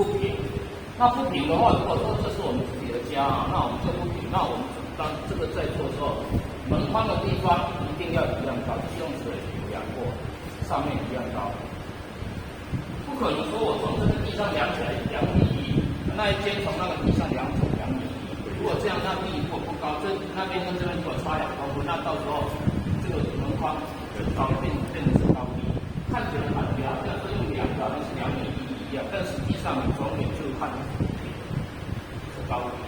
不平。那不平的话，如果说这是我们自己的家啊，那我们这不平，那我们当这个在做的时候，门框的地方一定要一样高，用水量过，上面一样高。不可能说我从这个地上量起来2.1米，那一间从那个地上量起来2.1米。如果这样，那地如果不高，这那边跟这边如果差2公分，那到时候这个门框就高变成是高低，看起来好像是用量好像是2.1米一样，但实际上你从远处看是高低。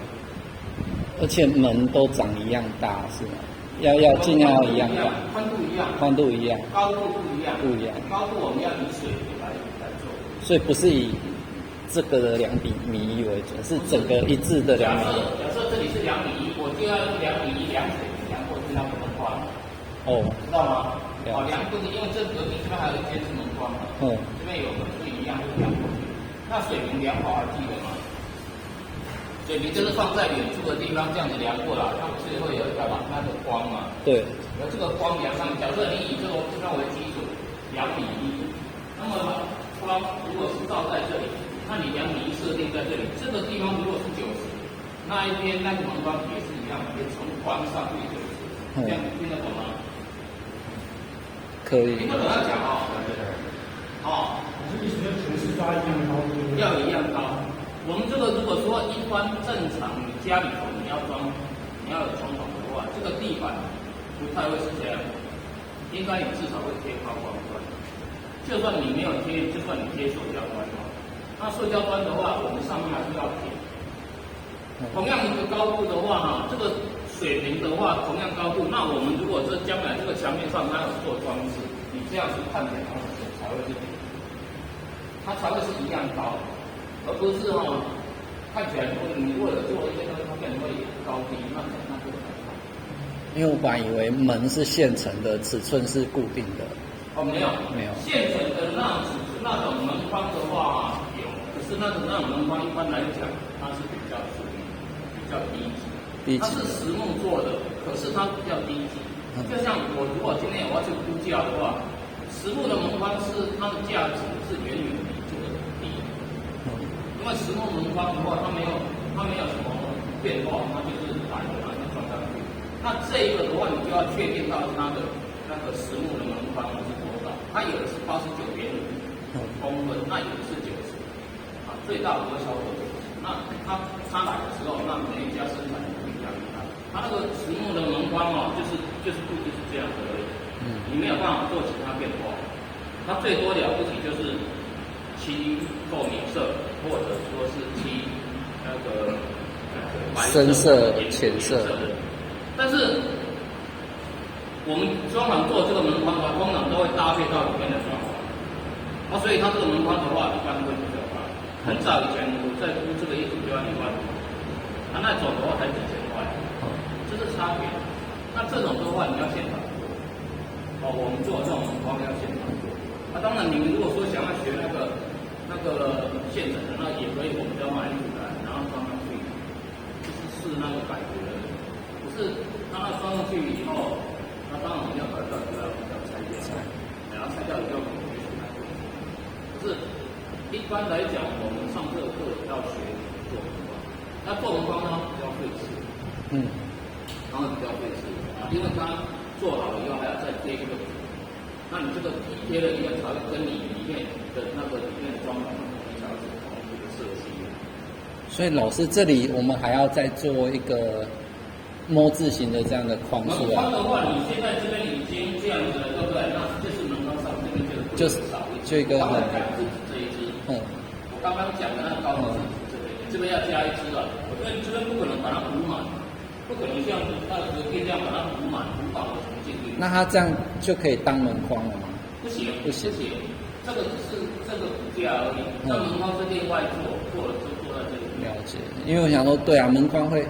而且门都长一样大，是吗？要尽量要一样大，宽度一样，宽度一样，高度不一样，不一样。高度我们要以水来做，所以不是以这个的2:1为准，是整个一致的2:1。假设这里是2:1，我就要用2:1量水量过去那个门框。哦，知道吗？哦，量过去，因为这隔壁这边还有一间是门框嘛。这边有个，所以一样就量过去。那水平量法还记得吗？水平就是放在远处的地方这样子量过来，它不是会有一个那个光嘛？对。而这个光量上，假设你以这个地方为基准，2:1，那么光如果是照在这里，那你2:1设定在这里，这个地方如果是90，那一边那个门框也是一样，也从光上去90，这样听得懂吗？可以。听得懂要讲哦。哦。意思就是全是抓一样高度。要一样高。我们这个如果说一般正常，你家里头你要有装潢的话，这个地板不太会是这样，应该你至少会贴抛光砖。就算你没有贴，就算你贴塑胶砖的话，那塑胶砖的话，我们上面还是要贴。同样一个高度的话，哈，这个水平的话，同样高度，那我们如果这将来这个墙面上它有做装饰，你这样子看起来它才会是平，它才会是一样高。而不是看起来你为了做一些东西，它可能会高低，那不可能。因为我本来以为门是现成的，尺寸是固定的。哦，没有，现成的那种门框的话有，可是那种门框一般来讲，它是比较属于比较低级，它是实木做的，可是它比较低级。就像我如果今天我要去估价的话，实木的门框是它的价值是远远比这个低。因为实木门框的话，它没有什么变化，它就是打一个就装上去。那这一个的话，你就要确定到它的那个实木的门框是多少。它有的是89.5公分，那有的是90，最大我就超过90。那它来的时候，那每一家生产的不一样。它那个实木的门框就是固定是这样子而已。你没有办法做其他变化。它最多了不起就是漆透明色，或者说是漆那个白色、深色、浅色。但是我们装潢做这个门框的话，通常都会搭配到里面的装潢，所以它这个门框的话，一般会比较高。很早以前我在估这个一组就要1万多，那种的话才几千块，这是差别。那这种的话你要现场做，我们做这种门框要现场做。当然你们如果说想要学那个现成的，那也可以，我们只要买一组来，然后装上去，就是试那个感觉的。可是当它装上去以后，那当然我们要把它拆掉，然后拆掉以后我们继续来做。可是一般来讲，我们上这个课要学做门框，那做门框呢比较费事，当然比较费事因为它做好了以后还要再贴一个纸。那你这个皮贴了以后，才会跟你里面的里面的装潢才会是同一个设计。所以老师这里我们还要再做一个摸字形的这样的框出来。门框的话，你现在这边已经这样子了，对不对？那就是门框上这边就是少一只，这一只。我刚刚讲的那个高度是这边要加一只了。这边不可能把它补满，不可能像那个可以这样把它补满，补饱了重进去。那它这样就可以当门框了吗？不行，这个只是这个骨架而已。那门框是另外做了就做在这里。了解，因为我想说，对啊，门框会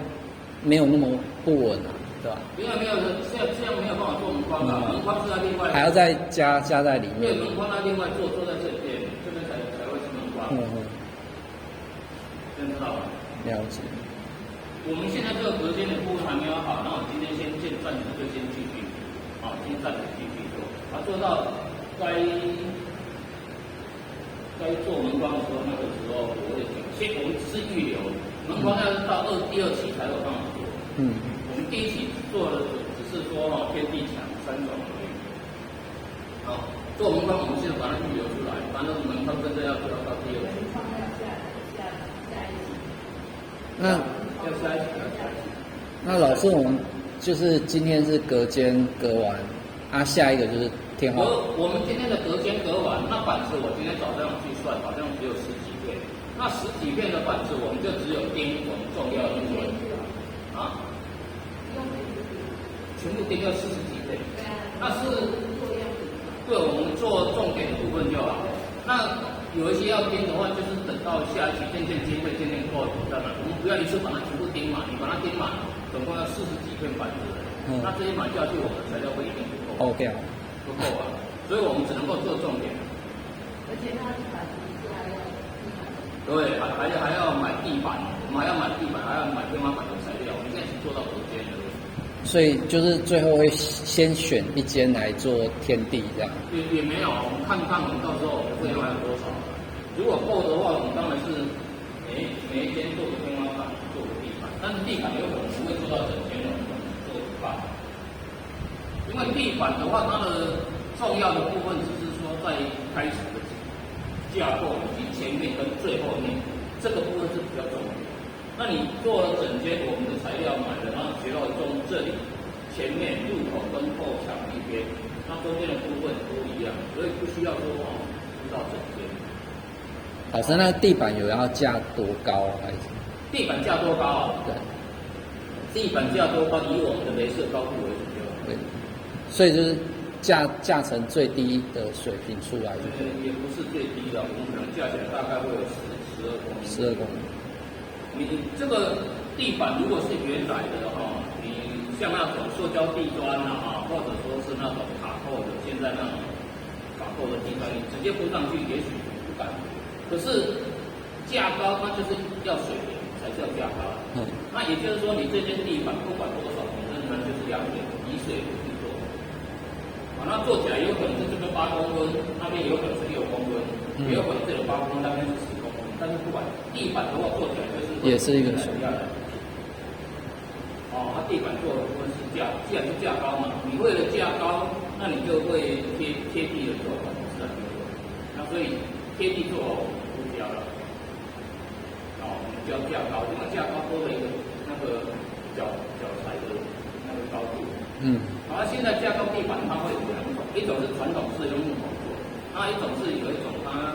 没有那么不稳啊，对吧？因为没有这样没有办法做门框啊，门框是在另外，还要再加在里面。对，门框要另外做在这边，这边才会是门框。真知道吗？了解。我们现在这个隔间的部分还没有好，那我今天先暂时就先继续，先暂时继续做，做到该做门框的时候，那个时候我会讲，我们只是预留，门框要到第二期才有办法做。嗯，我们第一期做的只是说天地墙3种而已。好，做门框我们现在把它预留出来，反正门框真正要做到第二期。那要下一期，要下一期。那老师，我们就是今天是隔间隔完，下一个就是天花板。我们今天的隔间隔完，那板子我今天早上去算，好像只有10几片。那10几片的板子，我们就只有钉我们重要的部分啊，全部钉要40几片。那是对我们做重点的部分就好。那有一些要钉的话，就是等到下一期渐渐经费渐渐够再买。我们不要一次把它全部钉满，你把它钉满，总共要40几片板子。那这些买下去，我们材料会一定不够。OK 啊，不够啊，所以我们只能够做重点。而且它的板子是还要对，还要买地板，我们还要买地板，还要买天花板的材料。我们现在已经做到隔间了。所以就是最后会先选一间来做天地这样。也没有，我们看我们到时候费用还有多少。如果够的话，我们当然是每一间做个天花板，做个地板，但是地板有可能不会做到整间的，我们做一半。因为地板的话，它的重要的部分只是说在开始的架构以及前面跟最后面这个部分是比较重要的。那你做了整间，我们的材料买了，然后学到中这里前面入口跟后墙一边，那中间的部分都一样，所以不需要说知道整间。老师，那地板有要架多高还是？地板架多高啊？对，地板架多高，以我们的雷射高度为主就好。对，所以就是架成最低的水平出来就可以。也不是最低的，我们可能架起来大概会有12公分。12公分。你这个地板如果是原来的哈，你像那种塑胶地砖啊，或者说是那种卡扣的，现在那种卡扣的地砖，你直接铺上去，也许不敢。可是架高，它就是要水平才叫架高。那也就是说，你这间地板不管多少公分，它就是2点以水平去做。那做起来有可能是这边8公分，那边有可能是6公分，也有可能这有8公分，那边是10公分。但是不管地板的话，做起来就是也是一个水平。它地板做的部分是架，既然是架高嘛，你为了架高，那你就会贴地的做法自然就会。那所以贴地做好不加了，我们就要架高，因为架高多了一个那个脚材的那个高度。现在架高地板它会有2种，一种是传统式用木头做，那一种是有一种它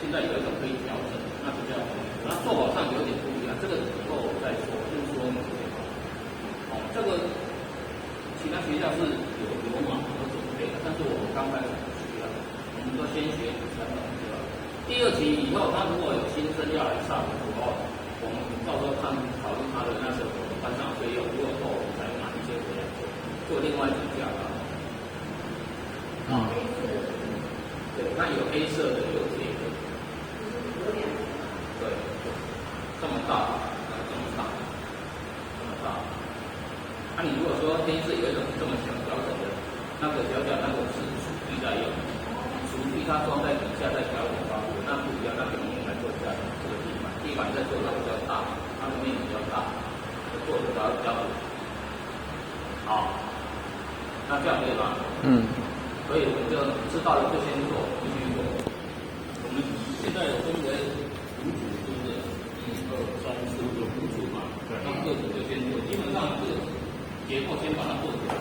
现在有一种可以调整，那比较好。那做法上有点不一样，这个以后再说，就是说明就好。这个其他学校是有码有准备的，但是我们刚开始不需要，我们都先学传统就好。第2期以后，他如果有新生要来上的话，我们到时候考虑他的那时候班上费用，如果够，我们才拿一些回来做另外一种架高。对，那有黑色的，有铁的。对，这么大，这么大，这么大。你如果说黑色有一种这么小调整的，那个小那个是厨具在用，厨具它装在底下再调整高度，那不一样，那可能用来做这个地板在做的比较大，它的面积比较大，做的比较好。那这样对吧？所以我们就知道了就先做，继续做。我们现在有分为5组，是不是？1、2、3、4、5组嘛。那各组就先做，基本上这个结构先把它做起来。